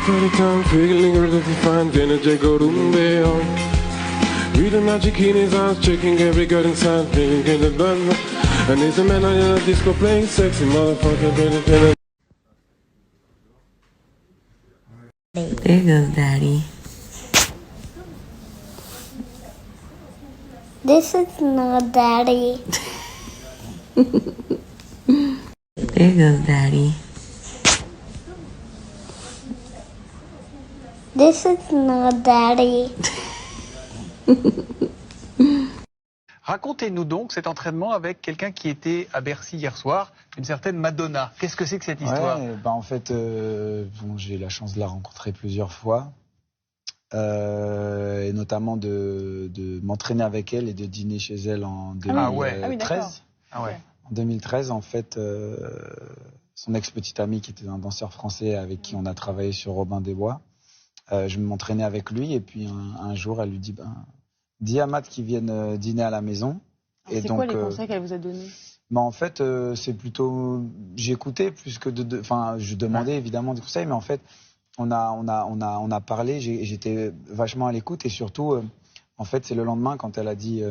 Pretty time, feeling really fine, dinner go to me on. Reading my zucchini's eyes, checking every girl inside, feeling in the bed. And there's a man on the disco playing sexy motherfucker, baby. There goes Daddy. This is not Daddy. There goes Daddy. This is not Daddy. Racontez-nous donc cet entraînement avec quelqu'un qui était à Bercy hier soir, une certaine Madonna. Qu'est-ce que c'est que cette histoire? En fait, j'ai eu la chance de la rencontrer plusieurs fois. Et notamment de m'entraîner avec elle et de dîner chez elle en 2013. En 2013, en fait, son ex-petite amie qui était un danseur français avec qui on a travaillé sur Robin des Bois, je m'entraînais avec lui et puis un jour, elle lui dit dis à Matt qu'il vienne dîner à la maison. C'est quoi les conseils qu'elle vous a donnés? En fait, c'est plutôt j'écoutais plus que je demandais évidemment des conseils, mais en fait, on a parlé, j'étais vachement à l'écoute et surtout, en fait, c'est le lendemain quand elle a dit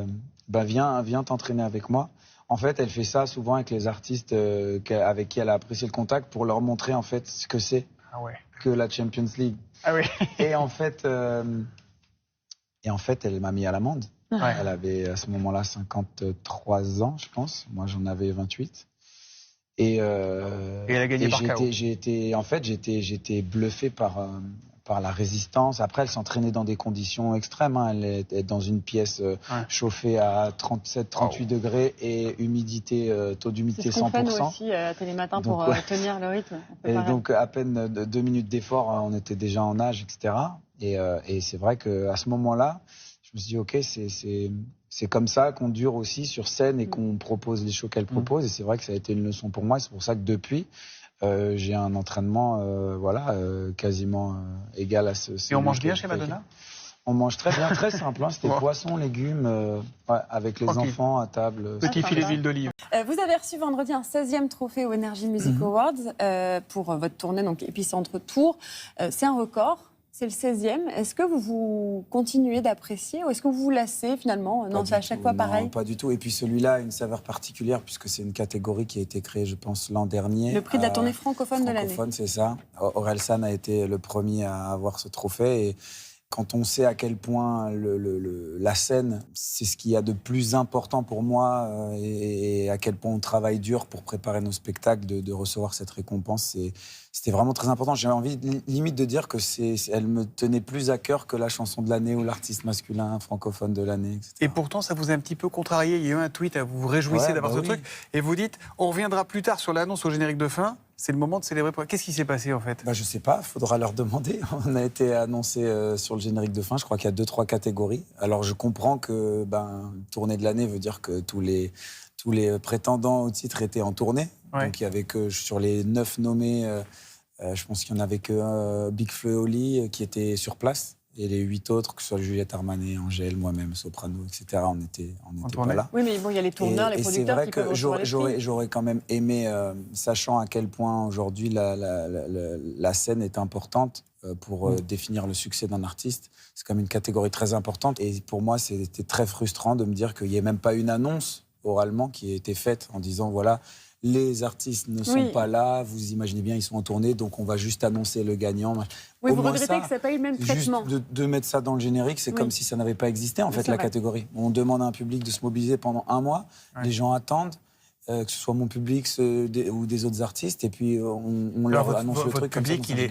viens t'entraîner avec moi. En fait, elle fait ça souvent avec les artistes avec qui elle a apprécié le contact pour leur montrer en fait ce que c'est que la Champions League. Et en fait, elle m'a mis à l'amende. Elle avait à ce moment-là 53 ans, je pense. Moi, j'en avais 28. Et elle a gagné par KO. J'étais bluffé par la résistance. Après, elle s'entraînait dans des conditions extrêmes. Elle était dans une pièce chauffée à 37-38 degrés et taux d'humidité 100%. C'est ce qu'on fait nous aussi à Télématin pour tenir le rythme. Et donc, à peine 2 minutes d'effort, on était déjà en nage, etc. Et c'est vrai qu'à ce moment-là, je me suis dit, OK, c'est comme ça qu'on dure aussi sur scène et qu'on propose les shows qu'elle propose. Et c'est vrai que ça a été une leçon pour moi. C'est pour ça que depuis, j'ai un entraînement quasiment égal à ce. Et on mange bien chez Madonna? On mange très bien, très simple. Hein. C'était poisson, légumes, ouais, avec les enfants à table. Petit filet d'huile d'olive. Vous avez reçu vendredi un 16e trophée aux Energy Music Awards pour votre tournée, donc Épicentre Tour. C'est un record. C'est le 16e. Est-ce que vous continuez d'apprécier ou est-ce que vous vous lassez finalement? Non, c'est à chaque fois pareil. Non, pas du tout. Et puis celui-là a une saveur particulière puisque c'est une catégorie qui a été créée, je pense, l'an dernier. Le prix de la tournée francophone de l'année. Francophone, c'est ça. Orelsan a été le premier à avoir ce trophée. Et quand on sait à quel point la scène, c'est ce qu'il y a de plus important pour moi et à quel point on travaille dur pour préparer nos spectacles, de recevoir cette récompense, c'était vraiment très important. J'avais envie limite de dire que elle me tenait plus à cœur que la chanson de l'année ou l'artiste masculin francophone de l'année, etc. Et pourtant, ça vous a un petit peu contrarié. Il y a eu un tweet, vous vous réjouissez d'avoir ce truc. Et vous dites, on reviendra plus tard sur l'annonce au générique de fin. C'est le moment de célébrer. Qu'est-ce qui s'est passé en fait? Je sais pas, il faudra leur demander. On a été annoncé sur le générique de fin. Je crois qu'il y a 2-3 catégories. Alors je comprends que tournée de l'année veut dire que tous les prétendants au titre étaient en tournée. Ouais. Donc il y avait que sur les 9 nommés, je pense qu'il n'y en avait que Big Flo et Oli qui étaient sur place. Et les 8 autres, que ce soit Juliette Armanet, Angèle, moi-même, Soprano, etc., on était pas là. Oui, mais bon, il y a les tourneurs, les producteurs qui peuvent recevoir les prix. J'aurais quand même aimé, sachant à quel point aujourd'hui la scène est importante pour définir le succès d'un artiste. C'est quand même une catégorie très importante. Et pour moi, c'était très frustrant de me dire qu'il n'y ait même pas une annonce oralement qui a été faite en disant, voilà, les artistes ne sont pas là, vous imaginez bien, ils sont en tournée, donc on va juste annoncer le gagnant. Oui, vous regrettez que ça n'ait pas eu le même traitement. Juste de mettre ça dans le générique, c'est comme si ça n'avait pas existé, en fait, la catégorie. On demande à un public de se mobiliser pendant un mois, les gens attendent, que ce soit mon public ou des autres artistes, et puis on leur annonce le truc. Votre public, il est...